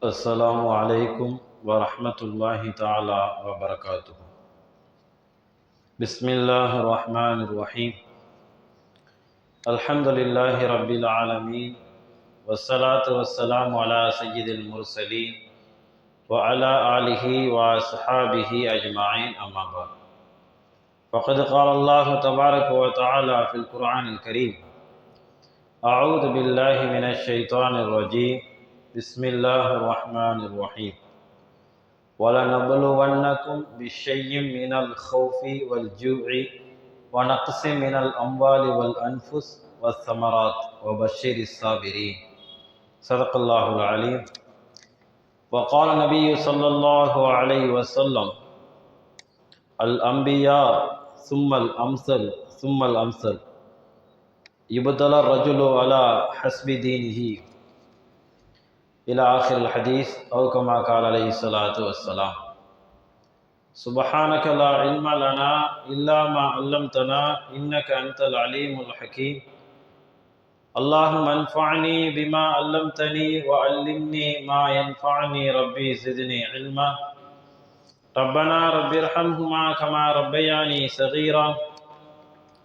السلام عليكم ورحمة الله تعالى وبركاته. بسم الله الرحمن الرحيم. الحمد لله رب العالمين، والصلاة والسلام على سيد المرسلين وعلى آله وأصحابه أجمعين، أما بعد. فقد قال الله تبارك وتعالى في القرآن الكريم: أعوذ بالله من الشيطان الرجيم، بسم الله الرحمن الرحيم. وَلَنَبْلُوَنَّكُمْ بِشَيْءٍ مِّنَ الْخَوْفِ وَالْجُوعِ وَنَقْصٍ مِّنَ الْأَمْوَالِ وَالْأَنفُسِ وَالثَّمَرَاتِ وَبَشِّرِ الصَّابِرِينَ. صدق الله العليم. وقال النبي صلى الله عليه وسلم: الأنبياء ثم الأمثل ثم الأمثل يبتلى الرجل على حسب دينه إلى آخر الحديث، أو كما قال عليه الصلاة والسلام. سبحانك لا علم لنا إلا ما علمتنا إنك أنت العليم الحكيم. اللهم انفعني بما علمتني وعلمني ما ينفعني، ربي زدني علما. ربنا رب ارحمهما كما ربياني صغيرا.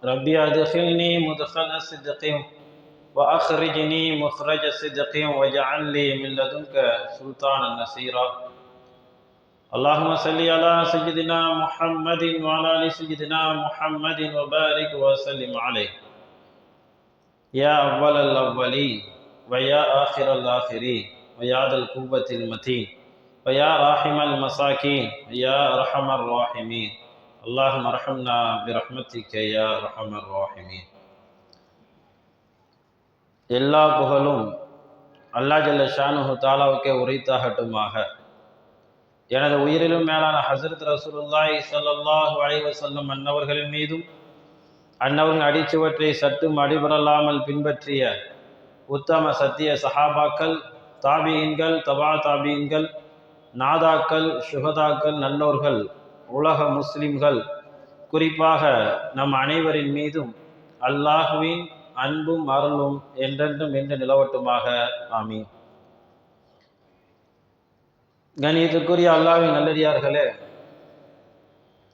ربي أدخلني مدخل صدق وأخرجني مخرج صدق واجعل لي من لدنك سلطانا نصيرا. اللهم صل على سيدنا محمد وعلى آل سيدنا محمد وبارك وسلم عليه، يا أول الأولين ويا آخر الآخرين ويا ذا القوة المتين ويا راحم المساكين ويا أرحم الراحمين. اللهم ارحمنا برحمتك يا أرحم الراحمين. எல்லா புகழும் அல்லாஹ் ஜல்ல ஷானுஹு தஆலாவுக்கே உரித்தாகட்டுமாக. எனது உயிரிலும் மேலான ஹஸரத் ரசூலுல்லாஹி ஸல்லல்லாஹு அலைஹி வஸல்லம் அன்னவர்களின் மீதும் அன்னவரின் அடிச்சுவற்றை சற்றும் அடிபடலாமல் பின்பற்றிய உத்தம சத்திய சஹாபாக்கள், தாபியீன்கள், தபா தாபியீன்கள், நாதாக்கள், சுஹதாக்கள், நல்லோர்கள், உலக முஸ்லிம்கள், குறிப்பாக நம் அனைவரின் மீதும் அல்லாஹுவின் அன்பும் அருளும் என்றென்றும் என்று நிலவட்டுமாக. ஆமீன். கணியத்திற்குரிய அல்லாஹ்வின் நல்லடியார்களே,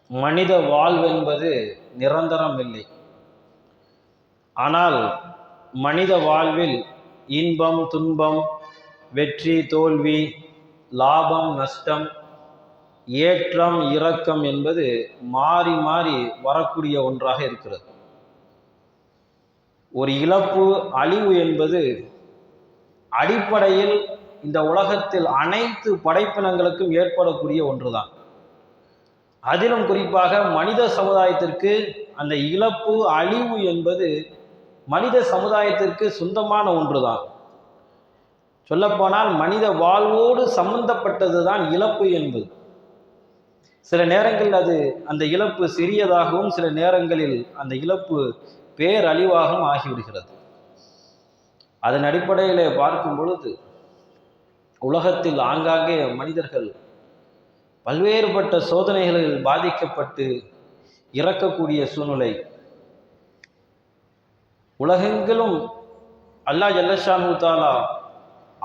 மனித வாழ்வென்பது நிரந்தரம் இல்லை. ஆனால் மனித வாழ்வில் இன்பம் துன்பம், வெற்றி தோல்வி, லாபம் நஷ்டம், ஏற்றம் இரக்கம் என்பது மாறி மாறி வரக்கூடிய ஒன்றாக இருக்கிறது. ஒரு இழப்பு அழிவு என்பது அடிப்படையில் இந்த உலகத்தில் அனைத்து படைப்பினங்களுக்கும் ஏற்படக்கூடிய ஒன்றுதான். அதிலும் குறிப்பாக மனித சமுதாயத்திற்கு அந்த இழப்பு அழிவு என்பது மனித சமுதாயத்திற்கு சொந்தமான ஒன்றுதான். சொல்லப்போனால் மனித வாழ்வோடு சம்பந்தப்பட்டது தான் இழப்பு என்பது. சில நேரங்களில் அந்த இழப்பு சிறியதாகவும், சில நேரங்களில் அந்த இழப்பு பேரழிவாகவும் ஆகிவிடுகிறது. அதன் அடிப்படையில் பார்க்கும் பொழுது உலகத்தில் ஆங்காங்கே மனிதர்கள் பல்வேறுபட்ட சோதனைகளில் பாதிக்கப்பட்டு இறக்கக்கூடிய சூழ்நிலை. உலகெங்கிலும் அல்லாஹ் ஜல்ல ஷானுஹு தஆலா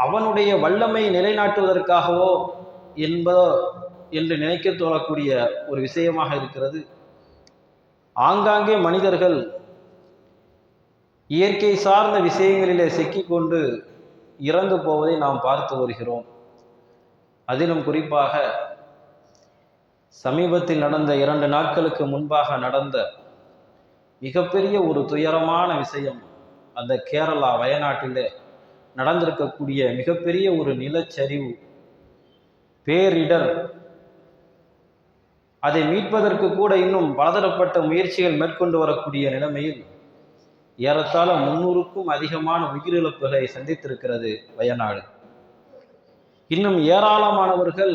அவனுடைய வல்லமை நிலைநாட்டுவதற்காகவோ என்று நினைக்க தோழக்கூடிய ஒரு விஷயமாக இருக்கிறது. ஆங்காங்கே மனிதர்கள் இயற்கை சார்ந்த விஷயங்களிலே சிக்கிக்கொண்டு இறந்து போவதை நாம் பார்த்து வருகிறோம். அதிலும் குறிப்பாக சமீபத்தில் நடந்த 2 நாட்களுக்கு முன்பாக நடந்த மிகப்பெரிய ஒரு துயரமான விஷயம், அந்த கேரளா வயநாட்டிலே நடந்திருக்கக்கூடிய மிகப்பெரிய ஒரு நிலச்சரிவு, பேரிடர். அதை மீட்பதற்கு கூட இன்னும் பலதரப்பட்ட முயற்சிகள் மேற்கொண்டு வரக்கூடிய நிலைமையில் ஏறத்தாழ 300க்கும் அதிகமான உயிரிழப்புகளை சந்தித்திருக்கிறது வயநாடு. இன்னும் ஏராளமானவர்கள்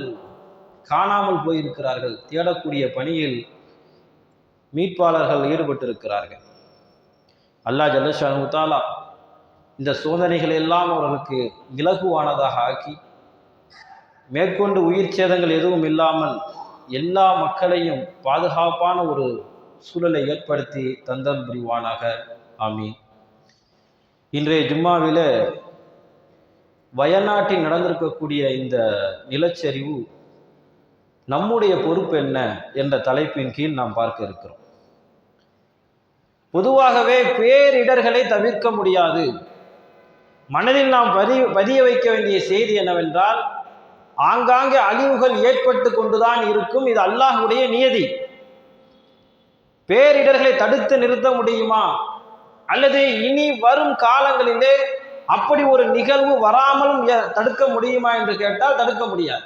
காணாமல் போயிருக்கிறார்கள். தேடக்கூடிய பணியில் மீட்பாளர்கள் ஈடுபட்டிருக்கிறார்கள். அல்லாஹ் ஜல்ல ஷானுஹு தஆலா இந்த சோதனைகள் எல்லாம் அவர்களுக்கு இலகுவானதாக ஆக்கி, மேற்கொண்டு உயிர் சேதங்கள் எதுவும் இல்லாமல் எல்லா மக்களையும் பாதுகாப்பான ஒரு சூழலை ஏற்படுத்தி தந்தல் புரிவானாக. ஆமீன். இன்றைய ஜும்மாவிலே வயநாட்டில் நடந்திருக்கக்கூடிய இந்த நிலச்சரிவு நம்முடைய பொறுப்பு என்ன என்ற தலைப்பின் கீழ் நாம் பார்க்க இருக்கிறோம். பொதுவாகவே பேரிடர்களை தவிர்க்க முடியாது. மனதில் நாம் பதிய வைக்க வேண்டிய செய்தி என்னவென்றால், ஆங்காங்கே அழிவுகள் ஏற்பட்டு கொண்டுதான் இருக்கும். இது அல்லாஹ்வுடைய நியதி. பேரிடர்களை தடுத்து நிறுத்த முடியுமா, அல்லது இனி வரும் காலங்களிலே அப்படி ஒரு நிகழ்வு வராமலும் தடுக்க முடியுமா என்று கேட்டால் தடுக்க முடியாது.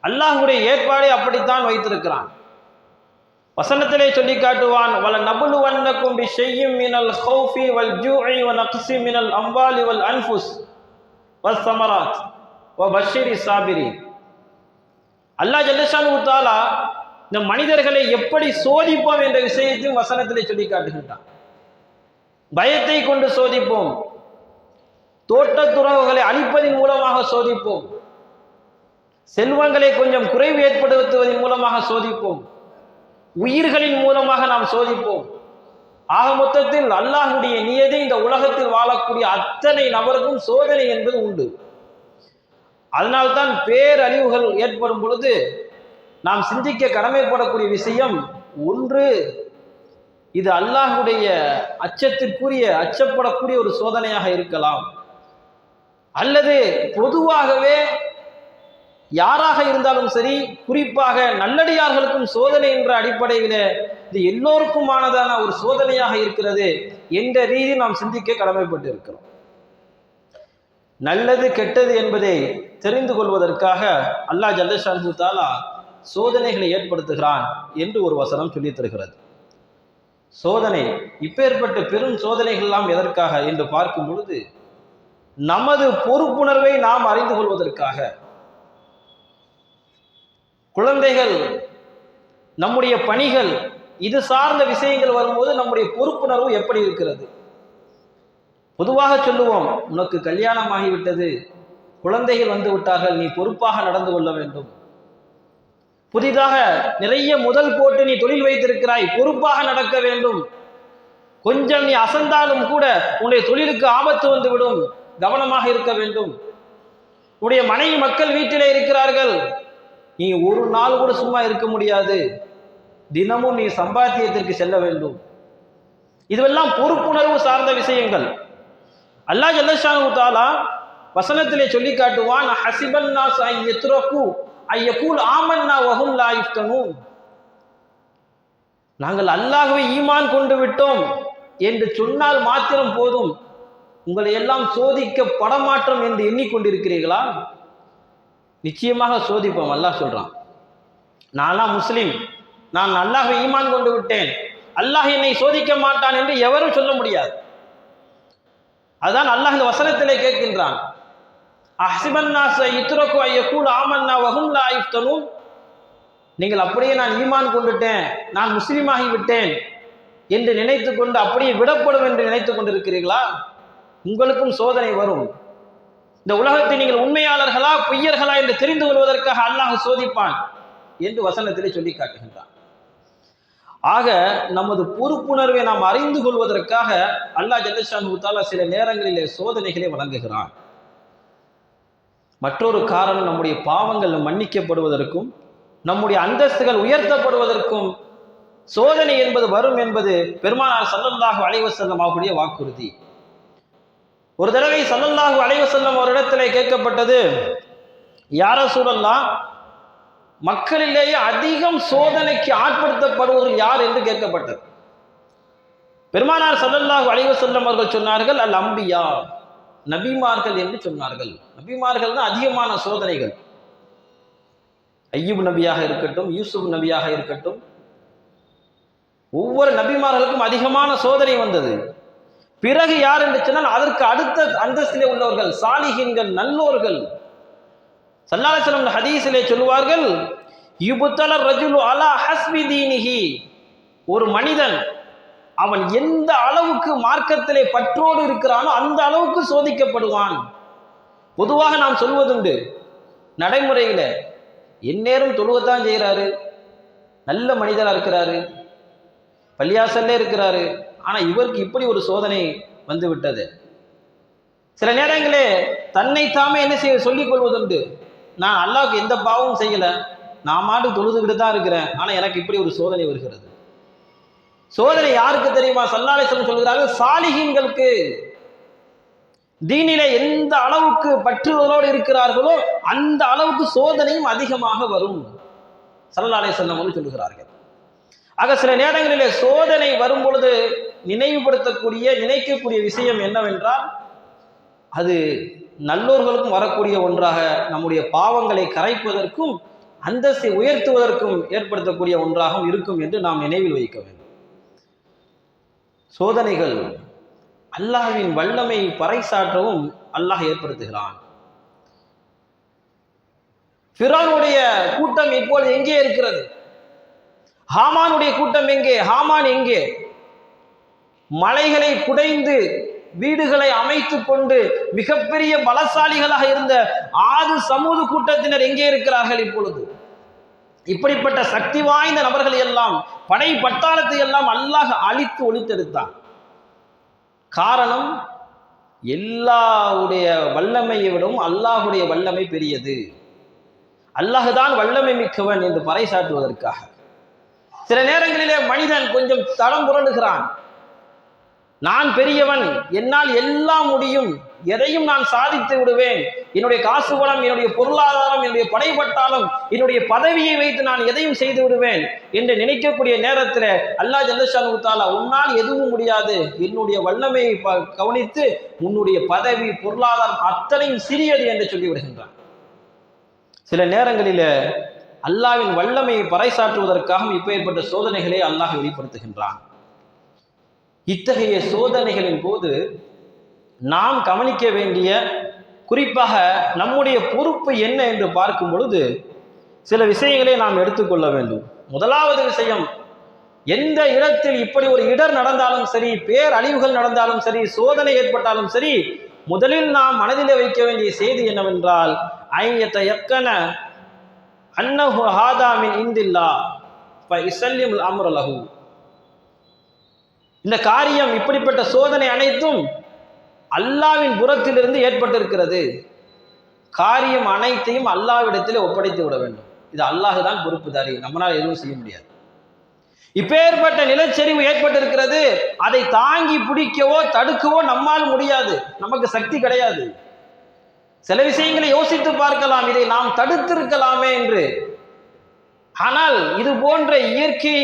அல்லாஹ்வுடைய ஏற்பாடை அப்படித்தான் வைத்திருக்கிறான். வசனத்திலே சொல்லி காட்டுவான், வல நபுலுவன்னக்கும் பிஷையின் மினல் ஹௌஃபி வல் ஜூஇ வ நக்ஸி மினல் அம்வாலி வல் அன்ஃபுஸ் வஸ் ஸமராத் வ பஷ்ஷிரி ஸாபிரீன். அல்லாஹ் ஜல்லஷானு தஆலா இந்த மனிதர்களை எப்படி சோதிப்போம் என்ற விஷயத்தையும் வசனத்திலே சொல்லி காட்டுகின்றான். பயத்தை கொண்டு சோதிப்போம், தோட்டத்துறவுகளை அழிப்பதன் மூலமாக சோதிப்போம், செல்வங்களை கொஞ்சம் குறைவு ஏற்படுத்துவதன் மூலமாக சோதிப்போம், உயிர்களின் மூலமாக நாம் சோதிப்போம். ஆக மொத்தத்தில் அல்லாஹ்வுடைய நியதி இந்த உலகத்தில் வாழக்கூடிய அத்தனை நபருக்கும் சோதனை என்பது உண்டு. அதனால்தான் பேரழிவுகள் ஏற்படும் பொழுது நாம் சிந்திக்க கடமைப்படக்கூடிய விஷயம் ஒன்று, இது அல்லாஹ்வுடைய அச்சப்படக்கூடிய ஒரு சோதனையாக இருக்கலாம், அல்லது பொதுவாகவே யாராக இருந்தாலும் சரி, குறிப்பாக நல்லடியார்களுக்கும் சோதனை என்ற அடிப்படையில் இது எல்லோருக்குமானதான ஒரு சோதனையாக இருக்கிறது என்ற ரீதி நாம் சிந்திக்க கடமைப்பட்டு இருக்கிறோம். நல்லது கெட்டது என்பதை தெரிந்து கொள்வதற்காக அல்லாஹ் ஜல்லஷானு தஆலா சோதனைகளை ஏற்படுத்துகிறான் என்று ஒரு வசனம் சொல்லி தருகிறது. சோதனை, இப்பேற்பட்ட பெரும் சோதனைகள் எல்லாம் எதற்காக என்று பார்க்கும் பொழுது, நமது பொறுப்புணர்வை நாம் அறிந்து கொள்வதற்காக. குழந்தைகள், நம்முடைய பணிகள், இது சார்ந்த விஷயங்கள் வரும்போது நம்முடைய பொறுப்புணர்வு எப்படி இருக்கிறது? பொதுவாக சொல்லுவோம், உனக்கு கல்யாணம் ஆகிவிட்டது, குழந்தைகள் வந்து விட்டார்கள், நீ பொறுப்பாக நடந்து கொள்ள வேண்டும். புதிதாக நிறைய முதல் போட்டு நீ தொழில் வைத்திருக்கிறாய், பொறுப்பாக நடக்க வேண்டும். கொஞ்சம் நீ அசந்தாலும் கூட உன்னுடைய தொழிலுக்கு ஆபத்து வந்துவிடும், கவனமாக இருக்க வேண்டும். உன்னுடைய மனைவி மக்கள் வீட்டிலே இருக்கிறார்கள், நீ ஒரு நாள் கூட சும்மா இருக்க முடியாது, தினமும் நீ சம்பாத்தியத்திற்கு செல்ல வேண்டும். இதுவெல்லாம் பொறுப்புணர்வு சார்ந்த விஷயங்கள். அல்லாஹ் ஜல்லஷானு தஆலா வசனத்திலே சொல்லி காட்டுவான், ஹஸிபன் நாஸ் அன் யத்ரகு அன் யகூல் ஆமன்னா வஹும் லா யுஃப்தனூன். நாங்கள் அல்லாஹ்வை ஈமான் கொண்டு விட்டோம் என்று சொன்னால் மாத்திரம் போதும், உங்களை எல்லாம் சோதிக்கப்பட மாட்டோம் என்று எண்ணிக்கொண்டிருக்கிறீர்களா? நிச்சயமாக சோதிப்போம். அல்லாஹ் சொல்றான், நான்லாம் முஸ்லிம், நான் அல்லாஹ்வை ஈமான் கொண்டு விட்டேன், அல்லாஹ் என்னை சோதிக்க மாட்டான் என்று எவரும் சொல்ல முடியாது. அதான் அல்லாஹ் இந்த வசனத்திலே கேட்கின்றான், அஹ்ஸிபன் நாஸ் யுத்ரகு அன் யகூல் ஆமன்னா வஹும் லா யுஃப்தனூன். நீங்கள் அப்படியே நான் ஈமான் கொண்டுட்டேன், நான் முஸ்லீமாகி விட்டேன் என்று நினைத்து கொண்டு அப்படியே விடப்படும் என்று நினைத்து கொண்டிருக்கிறீர்களா? உங்களுக்கும் சோதனை வரும். இந்த உலகத்தை நீங்கள் உண்மையாளர்களா பொய்யர்களா என்று தெரிந்து கொள்வதற்காக அல்லாஹ் சோதிப்பான் என்று வசனத்திலே சொல்லி காட்டுகின்றான். ஆக நமது பொறுப்புணர்வை நாம் அறிந்து கொள்வதற்காக அல்லாஹ் ஜல்லஷானு தஆலா சில நேரங்களிலே சோதனைகளை வழங்குகிறான். மற்றொரு காரணம், நம்முடைய பாவங்கள் மன்னிக்கப்படுவதற்கும் நம்முடைய அந்தஸ்துகள் உயர்த்தப்படுவதற்கும் சோதனை என்பது வரும் என்பது பெருமானார் ஸல்லல்லாஹு அலைஹி வஸல்லம் அவர்களுடைய வாக்குறுதி. ஒரு தடவை ஸல்லல்லாஹு அலைஹி வஸல்லம் அவரிடத்திலே கேட்கப்பட்டது, யா ரசூலல்லாஹ், மக்களிலேயே அதிகம் சோதனைக்கு ஆட்படுத்தப்படுவர்கள் யார் என்று கேட்கப்பட்டது. பெருமானார் ஸல்லல்லாஹு அலைஹி வஸல்லம் அவர்கள் சொன்னார்கள், அல் அம்பியா, நபிமார்கள் என்று சொன்னார்கள். நபிமார்கள் தான் அதிகமான சோதனைகள். ஐயூப் நபியாக இருக்கட்டும், யூசுப் நபியாக இருக்கட்டும், ஒவ்வொரு நபிமார்களுக்கும் அதிகமான சோதனை வந்தது. பிறகு யார் என்று சொன்னால் அதற்கு அடுத்த அந்தஸ்திலே உள்ளவர்கள், சாலிஹீன்கள், நல்லோர்கள். ஸல்லல்லாஹு அலைஹி வஸல்லம் ஹதீஸிலே சொல்வார்கள், யுப்தல ரஜுலு அலா ஹஸ்பி தீனிஹி, ஒரு மனிதன் அவன் எந்த அளவுக்கு மார்க்கத்திலே பற்றோடு இருக்கிறானோ அந்த அளவுக்கு சோதிக்கப்படுவான். பொதுவாக நாம் சொல்வதுண்டு, நடைமுறையில எந்நேரம் தொழுவத்தான் செய்கிறாரு, நல்ல மனிதராக இருக்கிறாரு, பள்ளியாசல்ல இருக்கிறாரு, ஆனா இவருக்கு இப்படி ஒரு சோதனை வந்து விட்டது. சில நேரங்களே தன்னைத்தாமே என்ன செய்ய சொல்லிக் கொள்வதுண்டு, நான் அல்லாஹ்வுக்கு எந்த பாவமும் செய்யல, நான் மாட்டு தொழுதுகிட்டு தான் இருக்கிறேன், ஆனா எனக்கு இப்படி ஒரு சோதனை வருகிறது. சோதனை யாருக்கு தெரியுமா? ஸல்லல்லாஹு அலைஹி வஸல்லம் சொல்கிறார்கள், சாலிஹீன்களுக்கு. தீனிலே எந்த அளவுக்கு பற்றுதலோடு இருக்கிறார்களோ அந்த அளவுக்கு சோதனையும் அதிகமாக வரும். ஸல்லல்லாஹு அலைஹி வஸல்லம் அவர்கள் சொல்கிறார்கள். ஆக சில நேரங்களிலே சோதனை வரும் பொழுது நினைக்கக்கூடிய விஷயம் என்னவென்றால், அது நல்லோர்களுக்கும் வரக்கூடிய ஒன்றாக, நம்முடைய பாவங்களை கரைப்பதற்கும் அந்தஸ்தை உயர்த்துவதற்கும் ஏற்படுத்தக்கூடிய ஒன்றாகவும் இருக்கும் என்று நாம் நினைவில் வைக்க வேண்டும். சோதனைகள் அல்லாஹ்வின் வல்லமை பறைசாற்றவும் அல்லாஹ் ஏற்படுத்துகிறான். ஃபிரௌனுடைய கூட்டம் இப்போது எங்கே இருக்கிறது? ஹாமானுடைய கூட்டம் எங்கே? ஹாமான் எங்கே? மலைகளை குடைந்து வீடுகளை அமைத்துக் கொண்டு மிகப்பெரிய பலசாலிகளாக இருந்த ஆது சமூது கூட்டத்தினர் எங்கே இருக்கிறார்கள் இப்பொழுது? இப்படிப்பட்ட சக்தி வாய்ந்த நபர்களை எல்லாம், படை பட்டாளத்தை எல்லாம் அல்லாஹ் அழித்து ஒழித்தெடுத்தான். காரணம், எல்லாவுடைய வல்லமையை விடவும் அல்லாஹுடைய வல்லமை பெரியது, அல்லாஹுதான் வல்லமை மிக்கவன் என்று பறைசாற்றுவதற்காக. சில நேரங்களிலே மனிதன் கொஞ்சம் தடம் புரளுகிறான். நான் பெரியவன், என்னால் எல்லாம் முடியும், எதையும் நான் சாதித்து விடுவேன், என்னுடைய காசு பலம், என்னுடைய பொருளாதாரம், என்னுடைய படைப்பட்டாலும், என்னுடைய பதவியை வைத்து நான் எதையும் செய்து விடுவேன் என்று நினைக்கக்கூடிய நேரத்தில் அல்லாஹ் ஜல்லஷானு தஆலா, உன்னால் எதுவும் முடியாது, என்னுடைய வல்லமையை கவனித்து உன்னுடைய பதவி பொருளாதாரம் அத்தனையும் சிறியது என்று சொல்லிவிடுகின்றான். சில நேரங்களில் அல்லாஹ்வின் வல்லமையை பறைசாற்றுவதற்காக இப்பேற்பட்ட சோதனைகளை அல்லாஹ் வெளிப்படுத்துகின்றான். இத்தகைய சோதனைகளின் போது நாம் கவனிக்க வேண்டிய, குறிப்பாக நம்முடைய பொறுப்பு என்ன என்று பார்க்கும் பொழுது சில விஷயங்களை நாம் எடுத்துக்கொள்ள வேண்டும். முதலாவது விஷயம், எந்த இடத்தில் இப்படி ஒரு இடர் நடந்தாலும் சரி, பேரழிவுகள் நடந்தாலும் சரி, சோதனை ஏற்பட்டாலும் சரி, முதலில் நாம் மனதிலே வைக்க வேண்டிய செய்தி என்னவென்றால், ஐயத்தயக்கன அன்னஹு ஹாதா மின் இந்தில்லாஹ் ஃபஇஸல்லிமுல் அம்ரு லஹு. இந்த காரியம், இப்படிப்பட்ட சோதனை அனைத்தும் அல்லாஹ்வின் புறத்திலிருந்து ஏற்பட்டிருக்கிறது. காரியம் அனைத்தையும் அல்லாஹ்விடத்தில் ஒப்படைத்து விட வேண்டும். இது அல்லாஹ் தான் பொறுப்புதாரி, நம்மளால் எதுவும் செய்ய முடியாது. இப்பேற்பட்ட நிலச்சரிவு ஏற்பட்டிருக்கிறது, அதை தாங்கி பிடிக்கவோ தடுக்கவோ நம்மால் முடியாது, நமக்கு சக்தி கிடையாது. சில விஷயங்களை யோசித்து பார்க்கலாம், இதை நாம் தடுத்திருக்கலாமே என்று. ஆனால் இது போன்ற இயற்கை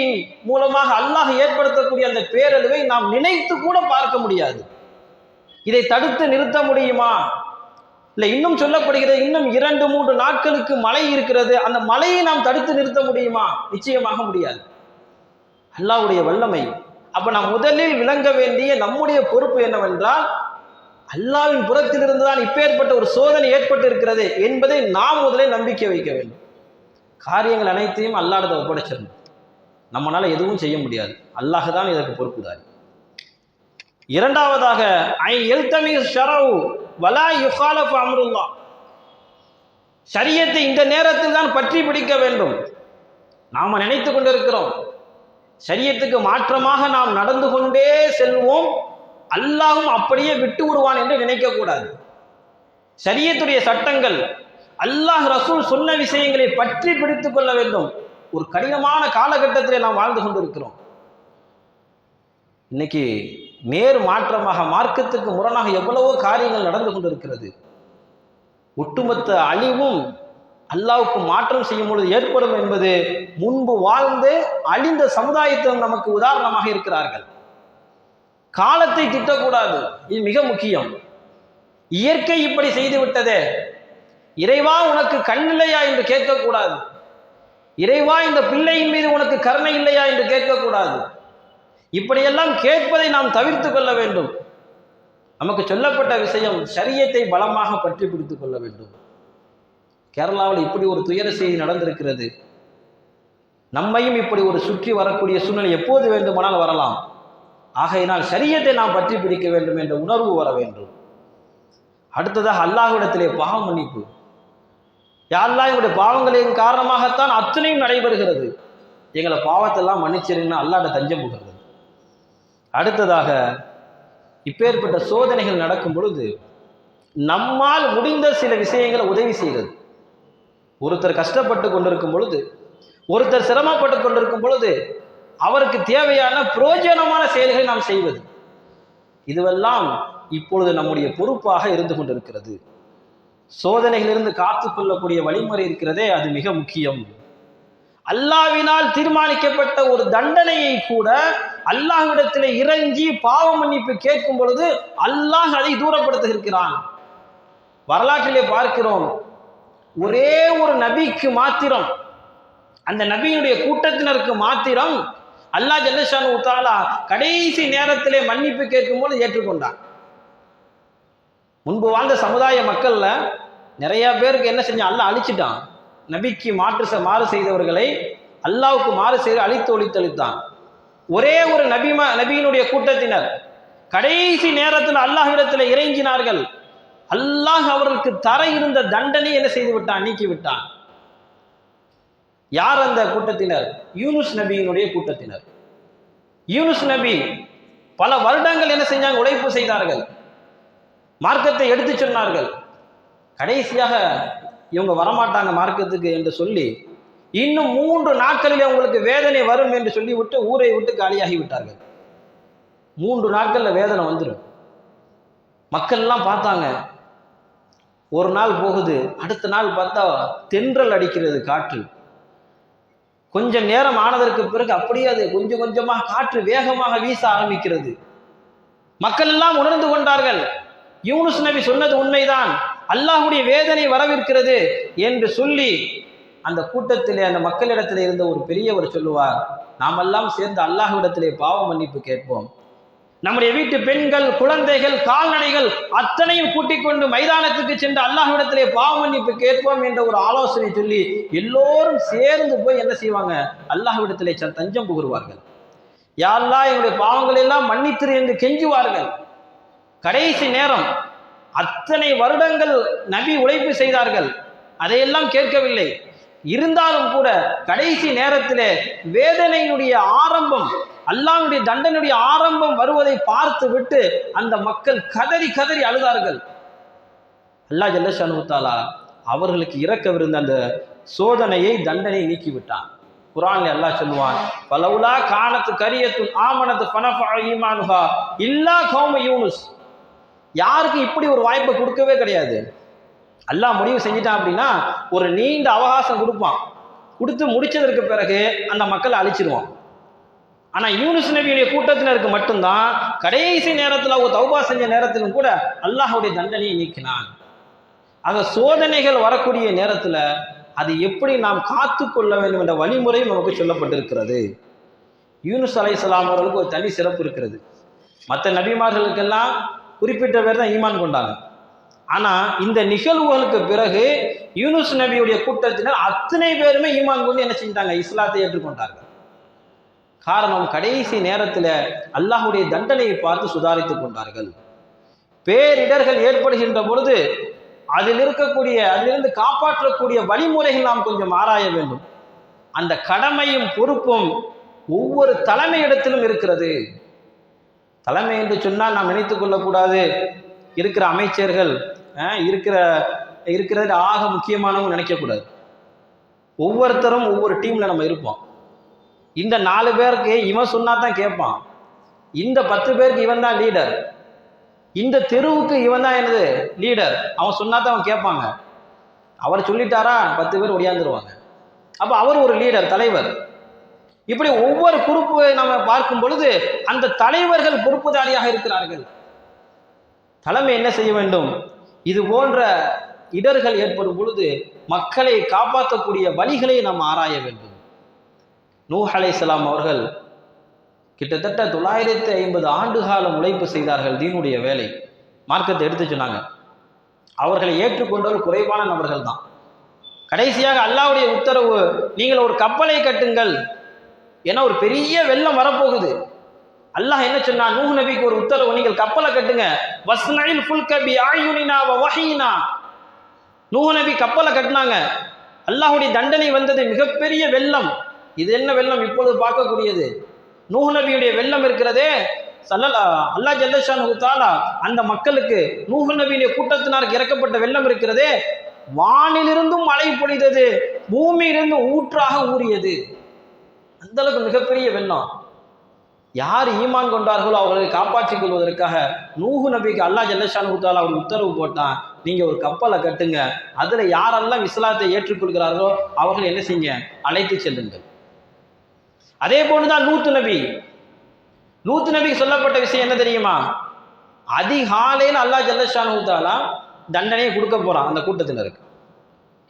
மூலமாக அல்லாஹ் ஏற்படுத்தக்கூடிய அந்த பேரழிவை நாம் நினைத்து கூட பார்க்க முடியாது. இதை தடுத்து நிறுத்த முடியுமா? இல்லை, இன்னும் சொல்லப்படுகிறது, இன்னும் 2-3 நாட்களுக்கு மழை இருக்கிறது, அந்த மழையை நாம் தடுத்து நிறுத்த முடியுமா? நிச்சயமாக முடியாது. அல்லாஹ்வுடைய வல்லமை. அப்ப நாம் முதலில் விளங்க வேண்டிய நம்முடைய பொறுப்பு என்னவென்றால், அல்லாஹ்வின் புறத்திலிருந்து தான் இப்பேற்பட்ட ஒரு சோதனை ஏற்பட்டு இருக்கிறது என்பதை நாம் முதலில் நம்பிக்கை வைக்க வேண்டும். காரியங்கள் அனைத்தையும் அல்லாஹ்விடம் ஒப்படைச்சிடணும். நம்மளால எதுவும் செய்ய முடியாது, அல்லாஹ் தான் இதற்கு பொறுப்புதாரி. இரண்டாவதாக, ஷரியத்தை இந்த நேரத்தில் தான் பற்றி பிடிக்க வேண்டும். நாம நினைத்து கொண்டிருக்கிறோம், ஷரியத்துக்கு மாற்றமாக நாம் நடந்து கொண்டே செல்வோம், அல்லாஹும் அப்படியே விட்டு விடுவான் என்று நினைக்க கூடாது. ஷரியத்துடைய சட்டங்கள், அல்லாஹ் ரசூல் சொன்ன விஷயங்களை பற்றி பிடித்துக் கொள்ள வேண்டும். ஒரு கடினமான காலகட்டத்திலே நாம் வாழ்ந்து கொண்டிருக்கிறோம். இன்னைக்கு நேர் மாற்றமாக, மார்க்கத்துக்கு முரணாக எவ்வளவோ காரியங்கள் நடந்து கொண்டிருக்கிறது. ஒட்டுமொத்த அழிவும் அல்லாஹ்வுக்கு மாற்றம் செய்யும் பொழுது ஏற்படும் என்பது முன்பு வாழ்ந்து அழிந்த சமுதாயத்திலும் நமக்கு உதாரணமாக இருக்கிறார்கள். காலத்தை திட்டக்கூடாது, இது மிக முக்கியம். இயற்கை இப்படி செய்து விட்டதே, இறைவா உனக்கு கண் இல்லையா என்று கேட்கக்கூடாது. இறைவா இந்த பிள்ளையின் மீது உனக்கு கருணை இல்லையா என்று கேட்கக்கூடாது. இப்படியெல்லாம் கேட்பதை நாம் தவிர்த்து கொள்ள வேண்டும். நமக்கு சொல்லப்பட்ட விஷயம், ஷரியத்தை பலமாக பற்றி பிடித்துக் கொள்ள வேண்டும். கேரளாவில் இப்படி ஒரு துயர செய்தி நடந்திருக்கிறது. நம்மையும் இப்படி ஒரு சுற்றி வரக்கூடிய சூழ்நிலை எப்போது வேண்டுமானால் வரலாம். ஆகையினால் ஷரியத்தை நாம் பற்றி பிடிக்க வேண்டும் என்ற உணர்வு வர வேண்டும். அடுத்ததாக அல்லாஹ்விடத்திலே பாவ மன்னிப்பு. யா அல்லாஹ், எங்களுடைய பாவங்களின் காரணமாகத்தான் அத்தனையும் நடைபெறுகிறது, எங்களை பாவத்தெல்லாம் மன்னிச்சிருங்கன்னா அல்லாஹ்ட தஞ்சம் புகிறது. அடுத்ததாக, இப்பேற்பட்ட சோதனைகள் நடக்கும் பொழுது நம்மால் முடிந்த சில விஷயங்களை உதவி செய்கிறது. ஒருத்தர் கஷ்டப்பட்டு கொண்டிருக்கும் பொழுது, ஒருத்தர் சிரமப்பட்டு கொண்டிருக்கும் பொழுது அவருக்கு தேவையான பிரயோஜனமான செயல்களை நாம் செய்வது, இதுவெல்லாம் இப்பொழுது நம்முடைய பொறுப்பாக இருந்து கொண்டிருக்கிறது. சோதனைகளிலிருந்து காத்துக்கொள்ளக்கூடிய வழிமுறை இருக்கிறதே, அது மிக முக்கியம். அல்லாஹ்வினால் தீர்மானிக்கப்பட்ட ஒரு தண்டனையை கூட அல்லாஹ்விடத்திலே இறங்கி பாவ மன்னிப்பு கேட்கும் பொழுது அல்லாஹ் அதை தூரப்படுத்துகிறான். வரலாற்றிலே பார்க்கிறோம், ஒரே ஒரு நபிக்கு மாத்திரம், அந்த நபியினுடைய கூட்டத்தினருக்கு மாத்திரம் அல்லாஹ் ஜல்லஷானு தஆலா கடைசி நேரத்திலே மன்னிப்பு கேட்கும் போது ஏற்றுக்கொண்டான். முன்பு வாழ்ந்த சமுதாய மக்கள்ல நிறைய பேருக்கு என்ன செஞ்சான், அல்லாஹ் அழிச்சிட்டான். நபிக்கு மாறு செய்தவர்களை அல்லாஹ்வுக்கு மாறு செய்து ஒழித்தளித்தான். ஒரே ஒரு நபியினுடைய கூட்டத்தினர் கடைசி நேரத்தில் அல்லாஹ்விடத்தில் இறங்கினார்கள். அல்லாஹ் அவர்களுக்கு தர இருந்த தண்டனை என்ன செய்து விட்டான், நீக்கி விட்டான். யார் அந்த கூட்டத்தினர்? யூனுஸ் நபியினுடைய கூட்டத்தினர். யூனுஸ் நபி பல வருடங்கள் என்ன செஞ்சாங்க, உழைப்பு செய்தார்கள், மார்க்கத்தை எடுத்து சொன்னார்கள். கடைசியாக இவங்க வரமாட்டாங்க மார்க்கத்துக்கு என்று சொல்லி, இன்னும் 3 நாட்களில் உங்களுக்கு வேதனை வரும் என்று சொல்லிவிட்டு ஊரை விட்டு காலியாகி விட்டார்கள். 3 நாட்கள்ல வேதனை வந்துடும். மக்கள் எல்லாம் பார்த்தாங்க. ஒரு நாள் போகுது, அடுத்த நாள் பார்த்தா தென்றல் அடிக்கிறது, காற்று. கொஞ்சம் நேரம் ஆனதற்கு பிறகு அப்படியே அது கொஞ்சம் கொஞ்சமாக காற்று வேகமாக வீச ஆரம்பிக்கிறது. மக்கள் எல்லாம் உணர்ந்து கொண்டார்கள், யூனுஸ் நபி சொன்னது உண்மைதான், அல்லாஹ்வுடைய வேதனை வரவிருக்கிறது என்று சொல்லி அந்த கூட்டத்திலே, அந்த மக்களிடத்திலே இருந்த ஒரு பெரியவர் சொல்லுவார், நாமெல்லாம் சேர்ந்து அல்லாஹ்விடத்திலே பாவ மன்னிப்பு கேட்போம். நம்முடைய வீட்டு பெண்கள், குழந்தைகள், கால்நடைகள் அத்தனையும் கூட்டிக் கொண்டு மைதானத்துக்கு சென்று அல்லாஹ்விடத்திலே பாவ மன்னிப்பு கேட்போம் என்ற ஒரு ஆலோசனை சொல்லி எல்லோரும் சேர்ந்து போய் என்ன செய்வாங்க, அல்லாஹ்விடத்திலே தஞ்சம் புகுவார்கள். யா அல்லாஹ் எங்களுடைய பாவங்கள் எல்லாம் மன்னித்திரு என்று கெஞ்சுவார்கள். கடைசி நேரம், அத்தனை வருடங்கள் நபி உழைப்பு செய்தார்கள், அதையெல்லாம் கேட்கவில்லை. இருந்தாலும் கூட கடைசி நேரத்திலே வேதனையினுடைய ஆரம்பம், அல்லாஹ்வுடைய தண்டனையுடைய ஆரம்பம் வருவதை பார்த்து விட்டு அந்த மக்கள் கதறி கதறி அழுதார்கள். அல்லாஹ் ஜல்லஷானு தஆலா அவர்களுக்கு இறக்கவிருந்த அந்த சோதனையை, தண்டனை நீக்கிவிட்டான். குர்ஆன்ல அல்லாஹ் சொல்லுவான், பலவுலா கானத்து கரியத்துன் ஆமனத்து ஃபனஃபஅ ஈமானுஹா இல்லா கௌம யூனுஸ். யாருக்கு இப்படி ஒரு வாய்ப்பை கொடுக்கவே கிடையாது. அல்லாஹ் முடிவு செஞ்சிட்டான் அப்படின்னா ஒரு நீண்ட அவகாசம் கொடுப்பான், கொடுத்து முடிச்சதற்கு பிறகு அந்த மக்களை அழிச்சிருவான். ஆனா யூனுஸ் நபியுடைய கூட்டத்தினருக்கு மட்டும்தான் கடைசி நேரத்தில் அவங்க தௌபா செஞ்ச நேரத்திலும் கூட அல்லாஹ்வுடைய தண்டனையை நீக்கினான். ஆக சோதனைகள் வரக்கூடிய நேரத்தில் அது எப்படி நாம் காத்து கொள்ள வேண்டும் என்ற வழிமுறையும் நமக்கு சொல்லப்பட்டிருக்கிறது. யூனுஸ் அலைஹிஸ்ஸலாம் அவர்களுக்கு ஒரு தனி சிறப்பு இருக்கிறது. மற்ற நபிமார்களுக்கெல்லாம் குறிப்பிட்ட பேர் தான் ஈமான் கொண்டாங்க. ஆனா இந்த நிகழ்வுகளுக்கு பிறகு யூனுஸ் நபியுடைய கூட்டத்தினர் அத்தனை பேருமே ஈமான் கொண்டு என்ன செஞ்சாங்க, இஸ்லாத்தை ஏற்றுக்கொண்டார்கள். காரணம், கடைசி நேரத்தில் அல்லாஹ்வுடைய தண்டனையை பார்த்து சுதாரித்துக் கொண்டார்கள். பேரிடர்கள் ஏற்படுகின்ற பொழுது அதிலிருந்து காப்பாற்றக்கூடிய வழிமுறைகள் நாம் கொஞ்சம் ஆராய வேண்டும். அந்த கடமையும் பொறுப்பும் ஒவ்வொரு தலைமையிடத்திலும் இருக்கிறது. தலைமை என்று சொன்னால் நாம் நினைத்துக் கொள்ளக்கூடாது, இருக்கிற அமைச்சர்கள் இருக்கிறது ஆக முக்கியமானவங்க நினைக்கக்கூடாது. ஒவ்வொருத்தரும் ஒவ்வொரு டீம்ல நம்ம இருப்போம். இந்த 4 பேருக்கு இவன் சொன்னா தான் கேட்பான், இந்த 10 பேருக்கு இவன் தான் லீடர், இந்த தெருவுக்கு இவன் தான் என்னது லீடர், அவன் சொன்னா தான் அவன் கேட்பாங்க. அவர் சொல்லிட்டாரா 10 பேர் ஒடியாந்துருவாங்க. அப்ப அவர் ஒரு லீடர், தலைவர். இப்படி ஒவ்வொரு பொறுப்பை நம்ம பார்க்கும் பொழுது அந்த தலைவர்கள் பொறுப்புதாரியாக இருக்கிறார்கள். தலைமை என்ன செய்ய வேண்டும், இது போன்ற இடர்கள் ஏற்படும் பொழுது மக்களை காப்பாற்றக்கூடிய வழிகளை நாம் ஆராய வேண்டும். நூஹ் அலைஹிஸ்ஸலாம் அவர்கள் கிட்டத்தட்ட 950 ஆண்டு காலம் உழைப்பு செய்தார்கள், தீனுடைய வேலை, மார்க்கத்தை எடுத்து சொன்னாங்க. அவர்களை ஏற்றுக்கொண்டவர் குறைவான நபர்கள் தான். கடைசியாக அல்லாஹ்வுடைய உத்தரவு, நீங்கள் ஒரு கப்பலை கட்டுங்கள், ஏன்னா ஒரு பெரிய வெள்ளம் வரப்போகுது. அல்லாஹ் என்ன சொன்னா, நூஹ் நபிக்கு ஒரு உத்தரவு, நீங்கள் கப்பலை கட்டுங்க. வஸ்னஇல் ஃபுல்க பிஅயுனினா வ வஹீனா. நூஹ் நபி கப்பலை கட்டினாங்க. அல்லாஹ்வுடைய தண்டனை வந்தது, மிகப்பெரிய வெள்ளம். இது என்ன வெள்ளம், இப்பொழுது பார்க்கக்கூடியது. நூஹ் நபியுடைய வெள்ளம் இருக்கிறதே, அல்லாஹ் ஜல்லஷானஹு தஆலா அந்த மக்களுக்கு நூஹ் நபியுடைய கூட்டத்தினருக்கு இறக்கப்பட்ட வெள்ளம் இருக்கிறதே, வானிலிருந்தும் மழை பொழிந்தது, பூமியிலிருந்து ஊற்றாக ஊறியது. அந்த அளவுக்கு மிகப்பெரிய வெள்ளம். யார் ஈமான் கொண்டார்களோ அவர்களை காப்பாற்றிக் கொள்வதற்காக நூஹ் நபிக்கு அல்லாஹ் ஜல்லஷானஹு தஆலா ஒரு உத்தரவு போட்டான், நீங்க ஒரு கப்பலை கட்டுங்க, அதுல யாரெல்லாம் இஸ்லாத்தை ஏற்றுக்கொள்கிறார்களோ அவர்கள் என்ன செய்யுங்க, அழைத்து செல்லுங்கள். அதே போன்றுதான் லூத் நபிக்கு சொல்லப்பட்ட விஷயம் என்ன தெரியுமா? அதிகாலையில் அல்லாஹ் ஜல்லஷானஹு தஆலா தண்டனையை கொடுக்க போறான் அந்த கூட்டத்தினருக்கு.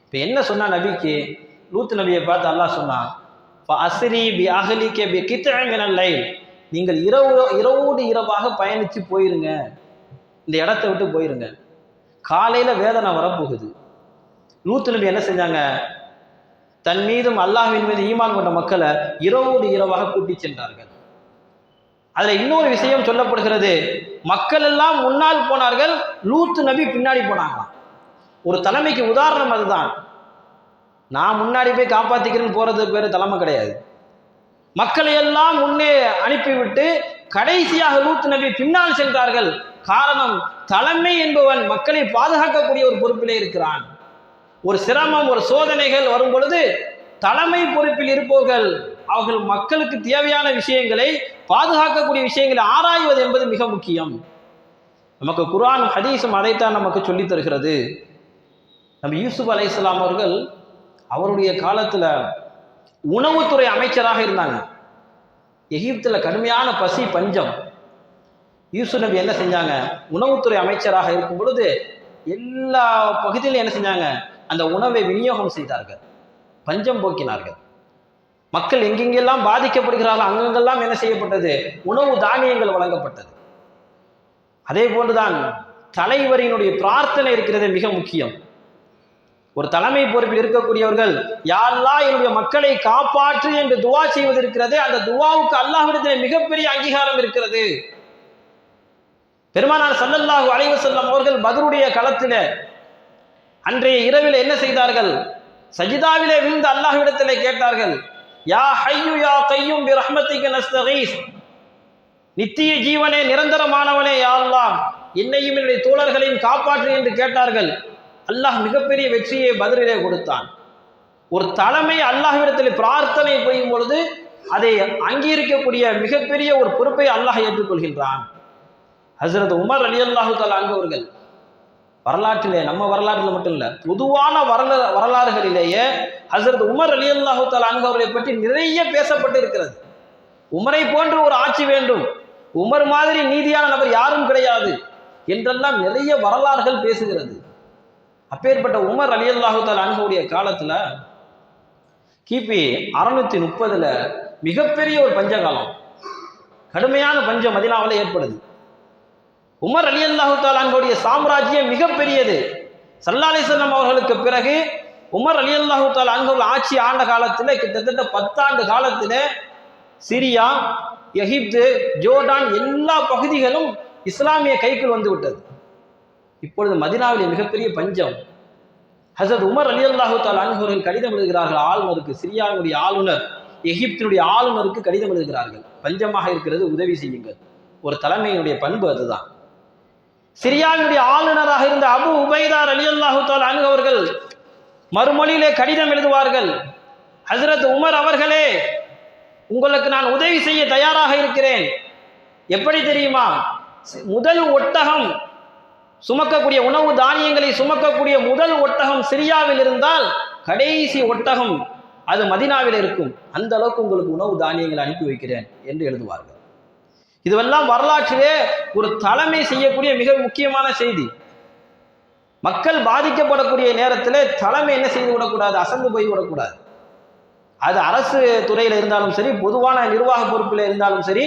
இப்ப என்ன சொன்னா நபிக்கு? லூத் நபியை பார்த்து அல்லாஹ் சொன்னான், ஃபஅஸ்ரி பி அஹ்லிக பி கித்இ மினல் லைல், நீங்கள் இரவோடு இரவாக பயணிச்சு போயிருங்க, இந்த இடத்தை விட்டு போயிருங்க, காலையில வேதனை வரப்போகுது. லூத் நபி என்ன செஞ்சாங்க? தன் மீதும் அல்லாஹ்வின் மீது ஈமான் கொண்ட மக்களை இரவோடு இரவாக கூட்டி சென்றார்கள். அதுல இன்னொரு விஷயம் சொல்லப்படுகிறது, மக்கள் எல்லாம் முன்னால் போனார்கள், லூத் நபி பின்னாடி போனாங்களாம். ஒரு தலைமைக்கு உதாரணம் அதுதான். நான் முன்னாடி போய் காப்பாத்திக்கிறேன்னு போறது பேரு தலைமை கிடையாது. மக்களை எல்லாம் முன்னே அனுப்பிவிட்டு கடைசியாக லூத் நபி பின்னால் சென்றார்கள். காரணம், தலைமை என்பவன் மக்களை பாதுகாக்கக்கூடிய ஒரு பொறுப்பிலே இருக்கிறான். ஒரு சிரமம், ஒரு சோதனைகள் வரும் பொழுது தலைமை பொறுப்பில் இருப்பவர்கள் அவர்கள் மக்களுக்கு தேவையான விஷயங்களை, பாதுகாக்கக்கூடிய விஷயங்களை ஆராய்வது என்பது மிக முக்கியம். நமக்கு குர்ஆன் ஹதீஸும் அதைத்தான் நமக்கு சொல்லித் தருகிறது. நம்ம யூசுப் அலைஹிஸ்ஸலாம் அவர்கள் அவருடைய காலத்துல உணவுத்துறை அமைச்சராக இருந்தாங்க. எகிப்துல கடுமையான பசி பஞ்சம். யூசுப் நபி என்ன செஞ்சாங்க? உணவுத்துறை அமைச்சராக இருக்கும் பொழுது எல்லா பகுதியிலும் என்ன செஞ்சாங்க? அந்த உணவை விநியோகம் செய்தார்கள், பஞ்சம் போக்கினார்கள். மக்கள் எங்கெங்கெல்லாம் பாதிக்கப்படுகிறார்கள் அங்கெங்கெல்லாம் என்ன செய்யப்பட்டது? உணவு தானியங்கள் வழங்கப்பட்டது. அதே போன்றுதான் தலைவரினுடைய பிரார்த்தனை இருக்கிறது, மிக முக்கியம். ஒரு தலைமை பொறுப்பில் இருக்கக்கூடியவர்கள், யா அல்லாஹ் என்னுடைய மக்களை காப்பாற்று என்று துவா செய்வது இருக்கிறது. அந்த துவாவுக்கு அல்லாஹ்விடத்திலே மிகப்பெரிய அங்கீகாரம் இருக்கிறது. பெருமானார் ஸல்லல்லாஹு அலைஹி வஸல்லம் அவர்கள் பத்ருடைய களத்திலே அன்றைய இரவில் என்ன செய்தார்கள்? சஜிதாவிலே விழுந்து அல்லாஹ்விடத்திலே கேட்டார்கள், யா ஹய்யு யா கய்யூம் பி ரஹ்மத்திக நஸ்தகீஸ், நித்திய ஜீவனே, நிரந்தரமானவனே, யா அல்லாஹ் என்னையும் என்னுடைய தோழர்களையும் காப்பாற்று என்று கேட்டார்கள். அல்லாஹ் மிகப்பெரிய வெற்றியை பத்ரிலே கொடுத்தான். ஒரு தலைமை அல்லாஹ்விடத்தில் பிரார்த்தனை புரியும் பொழுது அதை அங்கீகரிக்கக்கூடிய மிகப்பெரிய ஒரு பொறுப்பை அல்லாஹ் ஏற்றுக்கொள்கின்றான். ஹஸ்ரத் உமர் ரலியல்லாஹு தஆலா அன்ஹு அவர்கள் வரலாற்றிலே, நம்ம வரலாற்றில் மட்டும் இல்ல, பொதுவான வரலாறுகளிலேயே ஹஸ்ரத் உமர் ரலியல்லாஹு தஆலா அன்ஹு அவர்களை பற்றி நிறைய பேசப்பட்டு இருக்கிறது. உமரை போன்று ஒரு ஆட்சி வேண்டும், உமர் மாதிரி நீதியான நபர் யாரும் கிடையாது என்றெல்லாம் நிறைய வரலாறுகள் பேசுகிறது. அப்பேற்பட்ட உமர் ரலியல்லாஹு தஆலா அன்ஹுவுடைய காலத்துல கிபி 630 மிகப்பெரிய ஒரு பஞ்சகாலம், கடுமையான பஞ்சம் மதீனாவில் ஏற்படுது. உமர் ரலியல்லாஹு தஆலா அன்ஹுவுடைய சாம்ராஜ்யம் மிகப்பெரியது. ஸல்லல்லாஹு அலைஹி வஸல்லம் அவர்களுக்கு பிறகு உமர் ரலியல்லாஹு தஆலா அன்ஹு ஆட்சி ஆண்ட காலத்தில் கிட்டத்தட்ட 10 ஆண்டு காலத்தில் சிரியா, எகிப்து, ஜோர்டான் எல்லா பகுதிகளும் இஸ்லாமிய கைக்குள் வந்து விட்டது. இப்பொழுது மதீனாவிலே மிகப்பெரிய பஞ்சம். ஹஸரத் உமர் ரலியல்லாஹு தஆலா அன்ஹு அவர்கள் கடிதம் எழுதுகிறார்கள் ஆளுநருக்கு, சிரியாவுடைய ஆளுநர், எகிப்தினுடைய ஆளுநருக்கு கடிதம் எழுதுகிறார்கள், பஞ்சமாக இருக்கிறது, உதவி செய்யுங்கள். ஒரு தலைமையினுடைய பண்பு அதுதான். சிரியாவினுடைய ஆளுநராக இருந்த அபு உபைதா ரலியல்லாஹு தஆலா அன்ஹு அவர்கள் மறுமொழியிலே கடிதம் எழுதுவார்கள், ஹஸரத் உமர் அவர்களே, உங்களுக்கு நான் உதவி செய்ய தயாராக இருக்கிறேன். எப்படி தெரியுமா? முதல் ஒட்டகம் சுமக்கக்கூடிய, உணவு தானியங்களை சுமக்கக்கூடிய முதல் ஒட்டகம் சிரியாவில் இருந்தால் கடைசி ஒட்டகம் அது மதீனாவில் இருக்கும். அந்த அளவுக்கு உங்களுக்கு உணவு தானியங்களை அனுப்பி வைக்கிறேன் என்று எழுதுவார்கள். இதுவெல்லாம் வரலாற்றிலே ஒரு தலைமை செய்யக்கூடிய மிக முக்கியமான செய்தி. மக்கள் பாதிக்கப்படக்கூடிய நேரத்தில் தலைமை என்ன செய்து விடக்கூடாது? அசந்து போய் விடக்கூடாது. அது அரசு துறையில் இருந்தாலும் சரி, பொதுவான நிர்வாக பொறுப்பில் இருந்தாலும் சரி,